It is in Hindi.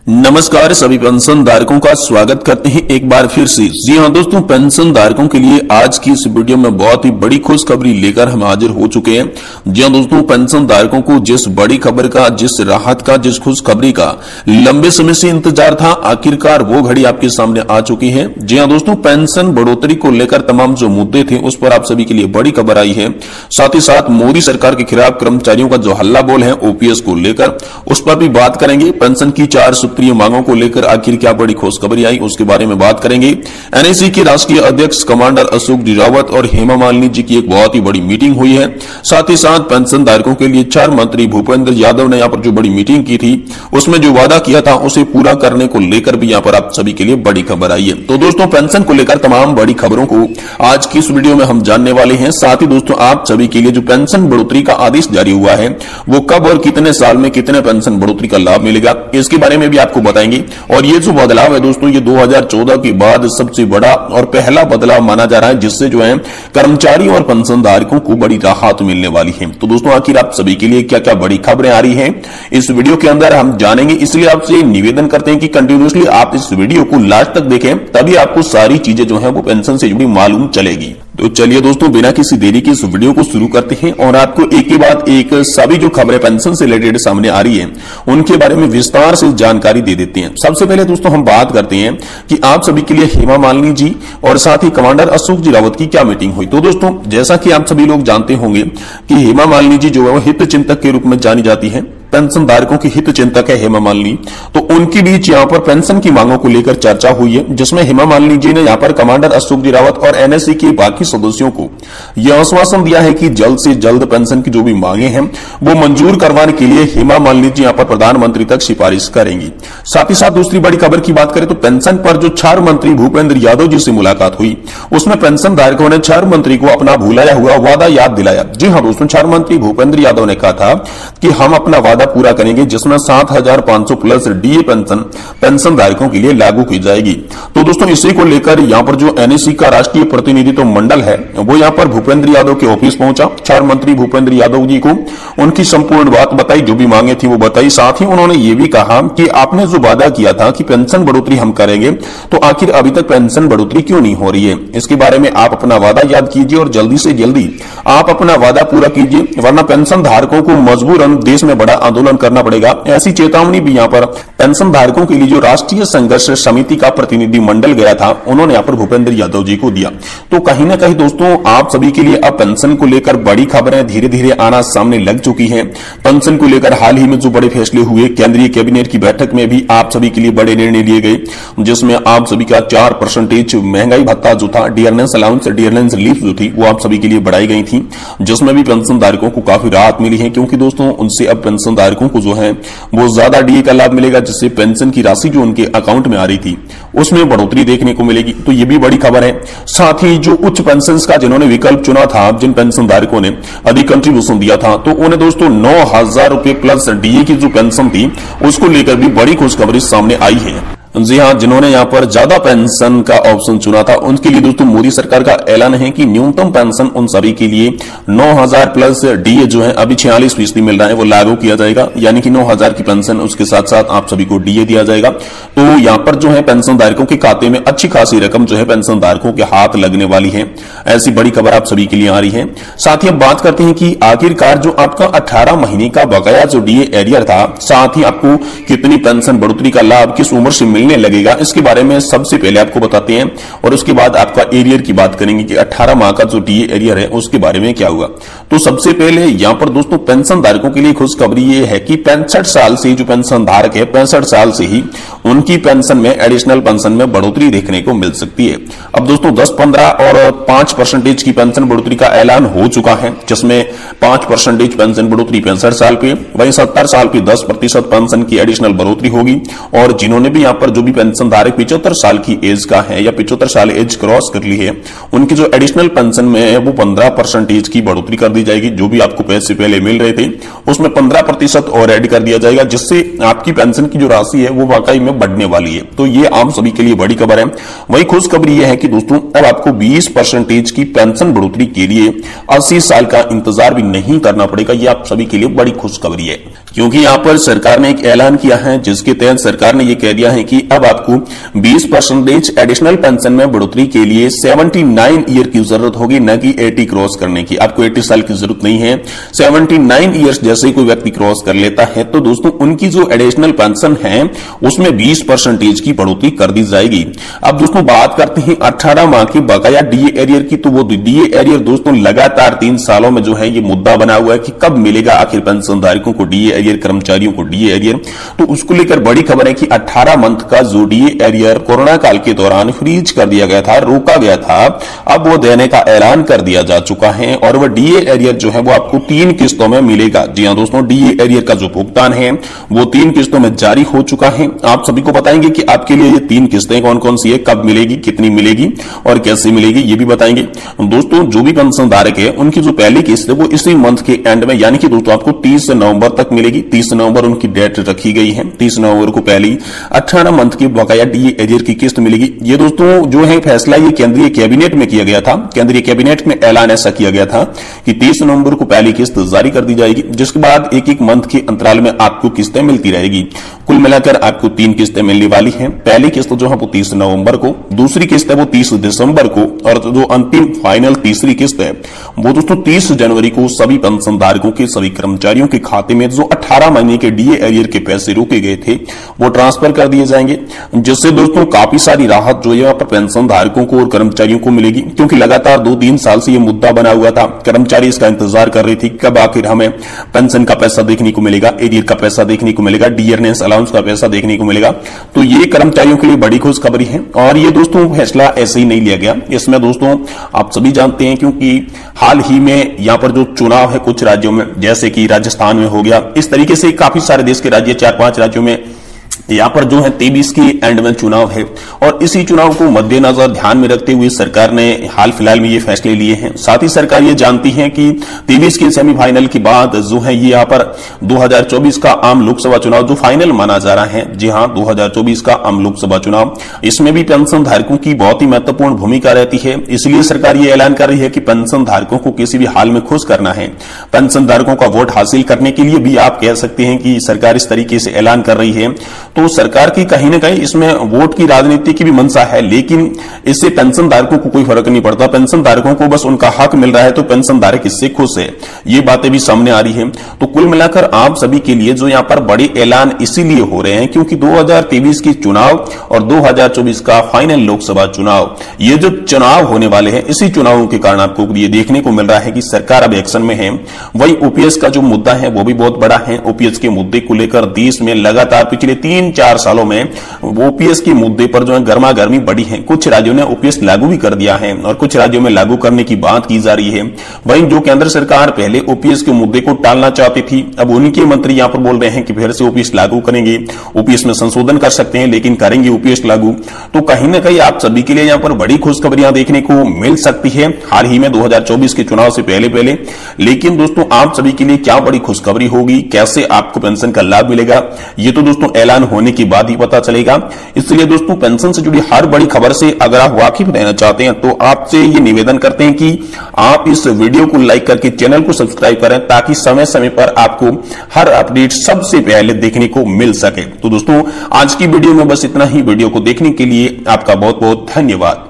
नमस्कार सभी पेंशन धारकों का स्वागत करते हैं एक बार फिर से। जी हाँ दोस्तों, पेंशन धारकों के लिए आज की इस वीडियो में बहुत ही बड़ी खुशखबरी लेकर हम हाजिर हो चुके हैं। जी हाँ दोस्तों, पेंशन धारकों को जिस बड़ी खबर का, जिस राहत का, जिस खुशखबरी का लंबे समय से इंतजार था, आखिरकार वो घड़ी आपके सामने आ चुकी है। जी हाँ दोस्तों, पेंशन बढ़ोतरी को लेकर तमाम जो मुद्दे थे उस पर आप सभी के लिए बड़ी खबर आई है। साथ ही साथ मोदी सरकार के खिलाफ कर्मचारियों का जो हल्ला बोल है ओपीएस को लेकर, उस पर भी बात करेंगे। पेंशन की 4 सूत्रीय मांगों को लेकर आखिर क्या बड़ी खुशखबरी आई उसके बारे में बात करेंगे। एनएसी के राष्ट्रीय अध्यक्ष कमांडर अशोक जी रावत और हेमा मालिनी जी की एक बहुत ही बड़ी मीटिंग हुई है। साथ ही साथ पेंशन धारकों के लिए 4 मंत्री भूपेंद्र यादव ने यहाँ पर जो बड़ी मीटिंग की थी उसमें जो वादा किया था उसे पूरा करने को लेकर भी यहाँ पर आप सभी के लिए बड़ी खबर आई है। तो दोस्तों, पेंशन को लेकर तमाम बड़ी खबरों को आज की इस वीडियो में हम जानने वाले हैं। साथ ही दोस्तों, आप सभी के लिए जो पेंशन बढ़ोतरी का आदेश जारी हुआ है वो कब और कितने साल में कितने पेंशन बढ़ोतरी का लाभ मिलेगा इसके बारे में भी आपको बताएंगे। और ये जो बदलाव है दोस्तों, ये 2014 के बाद सबसे बड़ा और पहला बदलाव माना जा रहा है, जिससे जो है कर्मचारी और पेंशनधारकों को बड़ी राहत मिलने वाली है। तो दोस्तों, आखिर आप सभी के लिए क्या क्या बड़ी खबरें आ रही हैं इस वीडियो के अंदर हम जानेंगे। इसलिए आपसे निवेदन करते हैं कि कंटिन्यूअसली आप इस वीडियो को लास्ट तक देखें, तभी आपको सारी चीजें जो है वो पेंशन से जुड़ी मालूम चलेगी। तो चलिए दोस्तों, बिना किसी देरी के इस वीडियो को शुरू करते हैं और आपको एक के बाद एक सभी जो खबरें पेंशन से रिलेटेड सामने आ रही है उनके बारे में विस्तार से जानकारी दे देते हैं। सबसे पहले दोस्तों हम बात करते हैं कि आप सभी के लिए हेमा मालिनी जी और साथ ही कमांडर अशोक जी रावत की क्या मीटिंग हुई। तो दोस्तों, जैसा कि आप सभी लोग जानते होंगे कि हेमा मालिनी जी जो है वो हित चिंतक के रूप में जानी जाती है, पेंशन धारकों की हित चिंतक है हेमा मालिनी। तो उनके बीच यहाँ पर पेंशन की मांगों को लेकर चर्चा हुई है, जिसमें हेमा मालिनी जी ने यहाँ पर कमांडर अशोक जी रावत और एनएससी के बाकी सदस्यों को यह आश्वासन दिया है कि जल्द से जल्द पेंशन की जो भी मांगे हैं वो मंजूर करवाने के लिए हेमा मालिनी जी यहाँ पर प्रधानमंत्री तक सिफारिश करेंगी। साथ ही साथ दूसरी बड़ी खबर की बात करें तो पेंशन पर जो 4 मंत्री भूपेंद्र यादव जी से मुलाकात हुई उसमें पेंशन धारकों ने 4 मंत्री को अपना भूलाया हुआ वादा याद दिलाया। जी हाँ दोस्तों, 4 मंत्री भूपेंद्र यादव ने कहा था कि हम अपना वादा पूरा करेंगे, जिसमें 7,500 प्लस डीए पेंशन धारकों के लिए लागू की जाएगी। तो दोस्तों, इसी को लेकर यहाँ पर जो एनएसी का राष्ट्रीय प्रतिनिधित्व मंडल है वो यहाँ पर भूपेंद्र यादव के ऑफिस पहुंचा। 4 मंत्री भूपेंद्र यादव जी को उनकी संपूर्ण बात बताई, जो भी मांगे थी वो बताई। साथ ही उन्होंने ये भी कहा कि आपने जो वादा किया था कि पेंशन बढ़ोतरी हम करेंगे, तो आखिर अभी तक पेंशन बढ़ोतरी क्यों नहीं हो रही है, इसके बारे में आप अपना वादा याद कीजिए और जल्दी से जल्दी आप अपना वादा पूरा कीजिए, वरना पेंशन धारकों को मजबूरन देश में बड़ा आंदोलन करना पड़ेगा। ऐसी चेतावनी भी यहाँ पर पेंशन धारकों के लिए जो राष्ट्रीय संघर्ष समिति का प्रतिनिधि मंडल गया था उन्होंने यहाँ पर भूपेंद्र यादव जी को दिया। तो कहीं ना कहीं दोस्तों, आप सभी के लिए अब पेंशन को लेकर बड़ी खबरें धीरे धीरे आना सामने लग चुकी हैं। पेंशन को लेकर हाल ही में जो बड़े फैसले हुए, केंद्रीय कैबिनेट की बैठक में भी आप सभी के लिए बड़े निर्णय लिए गए, जिसमें आप सभी का 4% महंगाई भत्ता जो था, डियरनेस अलाउंस, डियरनेस रिलीफ जो थी वो आप सभी के लिए बढ़ाई गई थी, जिसमें भी पेंशन धारकों को काफी राहत मिली है। क्योंकि दोस्तों, उनसे अब पेंशन धारकों को जो है वो ज्यादा डीए का लाभ मिलेगा, जिससे पेंशन की राशि जो उनके अकाउंट में आ रही थी उसमें बढ़ोतरी देखने को मिलेगी। तो ये भी बड़ी खबर है। साथ ही जो उच्च पेंशन का जिन्होंने विकल्प चुना था, जिन पेंशन धारकों ने अधिक कंट्रीब्यूशन दिया था, तो उन्हें दोस्तों 9,000 रुपए प्लस डीए की जो पेंशन थी उसको लेकर भी बड़ी खुशखबरी सामने आई है। जी हाँ, जिन्होंने यहाँ पर ज्यादा पेंशन का ऑप्शन चुना था उनके लिए दोस्तों मोदी सरकार का ऐलान है कि न्यूनतम पेंशन उन सभी के लिए 9,000 प्लस डीए जो है अभी 46% मिल रहा है वो लागू किया जाएगा, यानी कि 9,000 की पेंशन, उसके साथ साथ आप सभी को डीए दिया जाएगा। तो यहाँ पर जो है पेंशन धारकों के खाते में अच्छी खासी रकम जो है पेंशन धारकों के हाथ लगने वाली है। ऐसी बड़ी खबर आप सभी के लिए आ रही है। साथ ही अब बात करते हैं कि आखिरकार जो आपका 18 महीने का बकाया जो डीए एरियर था, साथ ही आपको कितनी पेंशन बढ़ोतरी का लाभ किस उम्र से मिलने लगेगा, इसके बारे में सबसे पहले आपको बताते हैं और उसके बाद आपका एरियर की बात करेंगे कि 18 माह का जो डीए एरियर है उसके बारे में क्या हुआ। तो सबसे पहले यहां पर दोस्तों पेंशन धारकों के लिए खुशखबरी ये है कि 65 साल से जो पेंशन धारक है 65 साल से ही उनकी पेंशन में, एडिशनल पेंशन में बढ़ोतरी देखने को मिल सकती है। अब दोस्तों 10, 15 और 5% की पेंशन बढ़ोतरी का ऐलान हो चुका है, जिसमें 5% पेंशन बढ़ोतरी 65 साल पे, वहीं 70 साल पे 10% पेंशन की एडिशनल बढ़ोतरी होगी। और जिन्होंने भी यहाँ पर पर जो भी पेंशन धारक 75 साल की एज का है या 75 साल एज क्रॉस कर ली है, उनकी जो एडिशनल पेंशन में है वो 15% की बढ़ोतरी कर दी जाएगी। जो भी आपको पैसे पहले मिल रहे थे उसमें 15% और ऐड कर दिया जाएगा, जिससे आपकी पेंशन की जो राशि है वो वाकई में बढ़ने वाली है। तो ये आम सभी के लिए बड़ी खबर है। वही खुशखबरी यह है कि दोस्तों अब आपको 20% की पेंशन बढ़ोतरी के लिए 80 साल का इंतजार भी नहीं करना पड़ेगा। ये आप सभी के लिए बड़ी खुशखबरी है, क्योंकि यहां पर सरकार ने एक ऐलान किया है जिसके तहत सरकार ने यह कह दिया है कि अब आपको 20% एडिशनल पेंशन में बढ़ोतरी के लिए 79 ईयर की जरूरत होगी, न कि 80 क्रॉस करने की। आपको 80 साल की जरूरत नहीं है। 79 ईयर्स जैसे कोई व्यक्ति क्रॉस कर लेता है तो दोस्तों उनकी जो एडिशनल पेंशन है उसमें 20% की बढ़ोतरी कर दी जाएगी। अब दोस्तों बात करते हैं 18 माह की बकाया डीए एरियर की। तो वो डीए एरियर दोस्तों लगातार 3 सालों में जो है ये मुद्दा बना हुआ है कि कब मिलेगा आखिर पेंशन धारकों को डीए एरियर, कर्मचारियों को डीए एरियर। तो उसको लेकर बड़ी खबर है कि 18 मंथ का जो डीए एरियर कोरोना काल के दौरान फ्रीज कर दिया गया था, रोका गया था, अब वो देने का ऐलान कर दिया जा चुका है और वह डीए एरियर जो है वो आपको 3 किस्तों में मिलेगा। जी हां दोस्तों, डीए एरियर का जो भुगतान है वो 3 किस्तों में जारी हो चुका है। आप सभी को बताएंगे कि आपके लिए ये 3 किस्तें कौन कौन सी है, कब मिलेगी, कितनी मिलेगी और कैसे मिलेगी, ये भी बताएंगे। दोस्तों जो भी पेंशन धारक है उनकी जो पहली किस्त है वो इसी मंथ के एंड में यानी कि दोस्तों आपको 30 नवंबर तक मिलेगी। 30 नवंबर उनकी डेट रखी गई है। 30 नवंबर को पहली 18 मंथ की बकाया डीए एरियर की किस्त मिलेगी। ये दोस्तों जो है फैसला ये केंद्रीय कैबिनेट में किया गया था। केंद्रीय कैबिनेट में ऐलान ऐसा किया गया था कि 30 नवंबर को पहली किस्त जारी कर दी जाएगी, जिसके बाद एक एक मंथ के अंतराल में आपको किस्तें मिलती रहेगी। कुल मिलाकर आपको 3 किस्तें मिलने वाली हैं। पहली किस्त जो है वो 30 नवंबर को, दूसरी किस्त है वो 30 दिसंबर को और जो अंतिम फाइनल तीसरी किस्त है वो दोस्तों 30 जनवरी को सभी पेंशन धारकों के, सभी कर्मचारियों के खाते में जो 18 महीने के डीए एरियर के पैसे रोके गए थे वो ट्रांसफर कर दिए जाएंगे, जिससे दोस्तों काफी सारी राहत जो है पेंशन धारकों को और कर्मचारियों को मिलेगी। क्योंकि लगातार 2-3 साल से ये मुद्दा बना हुआ था, कर्मचारी इसका इंतजार कर रहे थे कब आखिर हमें पेंशन का पैसा देखने को मिलेगा, एरियर का पैसा देखने को मिलेगा, डियरनेस अलाउंस का पैसा देखने को मिलेगा। तो ये कर्मचारियों के लिए बड़ी खुशखबरी है और ये दोस्तों फैसला ऐसे ही नहीं लिया गया। इसमें दोस्तों आप सभी जानते हैं क्योंकि हाल ही में यहां पर जो चुनाव है कुछ राज्यों में, जैसे कि राजस्थान में हो गया, इस तरीके से काफी सारे देश के राज्य 4-5 राज्यों में यहां पर जो है 23 की एंड में चुनाव है और इसी चुनाव को मद्देनजर ध्यान में रखते हुए सरकार ने हाल फिलहाल में ये फैसले लिए हैं। साथ ही सरकार ये जानती है कि 23 के सेमीफाइनल के बाद जो है ये यहां पर 2024 का आम लोकसभा चुनाव जो फाइनल माना जा रहा है, जी हां 2024 का आम लोकसभा चुनाव, इसमें भी पेंशन धारकों की बहुत ही महत्वपूर्ण भूमिका रहती है। इसलिए सरकार ये ऐलान कर रही है कि पेंशन धारकों को किसी भी हाल में खुश करना है। पेंशन धारकों का वोट हासिल करने के लिए भी आप कह सकते हैं कि सरकार इस तरीके से ऐलान कर रही है। तो सरकार की कहीं ना कहीं इसमें वोट की राजनीति की भी मंशा है, लेकिन इससे पेंशन धारकों को कोई फर्क नहीं पड़ता। पेंशन धारकों को बस उनका हक मिल रहा है तो पेंशन धारक इससे खुश है। ये बातें भी सामने आ रही हैं। तो कुल मिलाकर आप सभी के लिए जो यहां पर बड़े ऐलान इसीलिए हो रहे हैं क्योंकि 2023 की चुनाव और 2024 का फाइनल लोकसभा चुनाव, ये जो चुनाव होने वाले हैं, इसी चुनावों के कारण आपको ये देखने को मिल रहा है कि सरकार अब एक्शन में है। वही ओपीएस का जो मुद्दा है वो भी बहुत बड़ा है। ओपीएस के मुद्दे को लेकर देश में लगातार पिछले 3-4 सालों में ओपीएस के मुद्दे पर जो है गर्मा गर्मी बढ़ी है। कुछ राज्यों ने ओपीएस लागू भी कर दिया है और कुछ राज्यों में लागू करने की बात की जा रही है। वहीं जो केंद्र सरकार पहले ओपीएस के मुद्दे को टालना चाहती थी, अब उनके मंत्री यहां पर बोल रहे हैं कि फिर से ओपीएस लागू करेंगे, ओपीएस में संशोधन कर सकते हैं लेकिन करेंगे ओपीएस लागू। तो कहीं ना कहीं आप सभी के लिए यहां पर बड़ी खुशखबरियां देखने को मिल सकती है हाल ही में 2024 के चुनाव से पहले। लेकिन दोस्तों आप सभी के लिए क्या बड़ी खुशखबरी होगी, कैसे आपको पेंशन का लाभ मिलेगा, ये तो दोस्तों ऐलान होने के बाद ही पता चलेगा। इसलिए दोस्तों पेंशन से जुड़ी हर बड़ी खबर से अगर आप वाकिफ रहना चाहते हैं तो आपसे ये निवेदन करते हैं कि आप इस वीडियो को लाइक करके चैनल को सब्सक्राइब करें ताकि समय समय पर आपको हर अपडेट सबसे पहले देखने को मिल सके। तो दोस्तों आज की वीडियो में बस इतना ही। वीडियो को देखने के लिए आपका बहुत बहुत धन्यवाद।